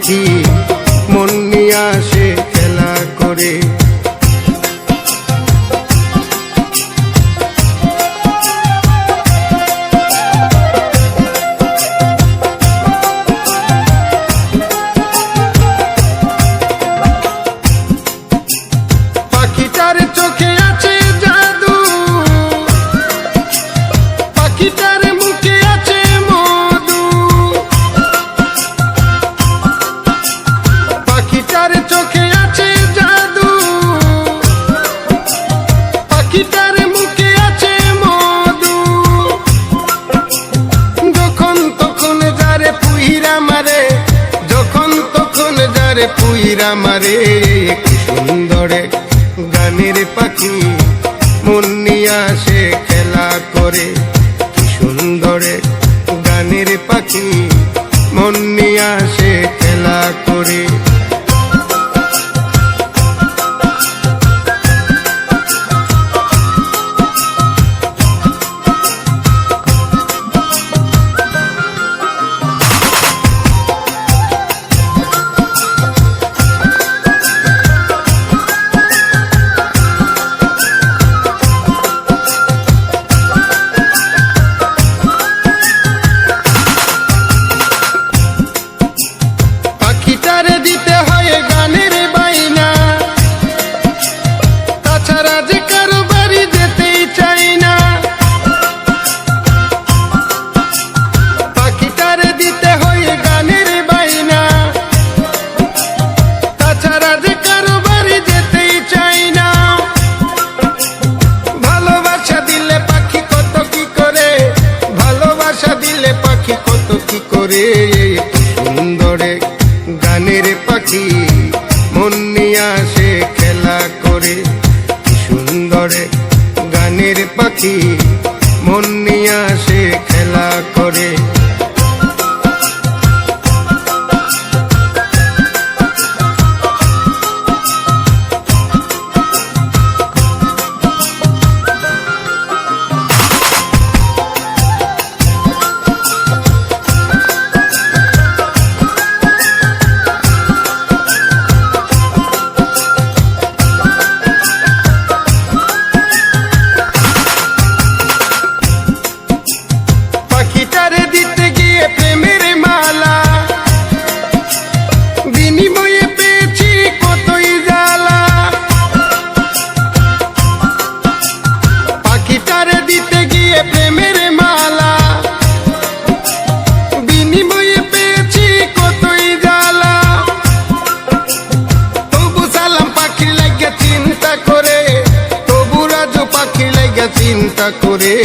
পাখি মন নিয়ে আসে খেলা করে। পাখিটার চোখে আছে জাদু, পাখিটার মুখে আছে মধু, পাখিটার চোখে আছে জাদু, পাখিটার মুখে আছে মধু। যখন তখন যারে পুইরা মারে, যখন তখন যারে পুইরা মারে, কি সুন্দরে গানের পাখি মন নিয়ে আসে খেলা করে। কি সুন্দরে গানের পাখি মন নিয়ে আসে খেলা করে। পাখিটারে দিতে হয় গানের বাইনা, তাছাড়া যে কারো বাড়ি যেতেই চাই না। পাখিটারে দিতে হয় গানের বাইনা, তাছাড়া যে কারো বাড়ি যেতেই চাই না। ভালোবাসা দিলে পাখি কত কি করে, ভালোবাসা দিলে পাখি কত কি করে। সুন্দরে গানের পাখি মন নিয়ে আসে খেলা করে। কি সুন্দরে গানের পাখি মন নিয়ে আসে খেলা করে। পাখিটারে দিতে গিয়ে প্রেমের মালা, বিনিময়ে পেয়েছি কতই জ্বালা। পাখিটারে দিতে গিয়ে প্রেমের মালা, বিনিময়ে পেয়েছি কতই জ্বালা। তবু সালাম পাখির লাগে চিন্তা করে, তবু রাজু পাখির লাগে চিন্তা করে।